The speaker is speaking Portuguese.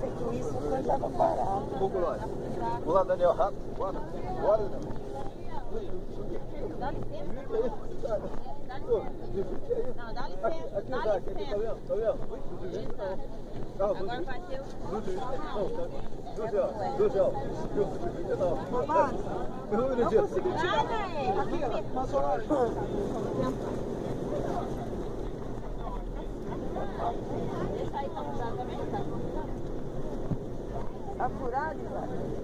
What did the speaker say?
Feito isso, eu estava parado. Vamos lá, Daniel, rápido. Bora, Daniel. Dá licença. Não, dá licença. Aqui, Dá aqui, licença. tá vendo? Agora vai ter o... Tá furado, Ivan?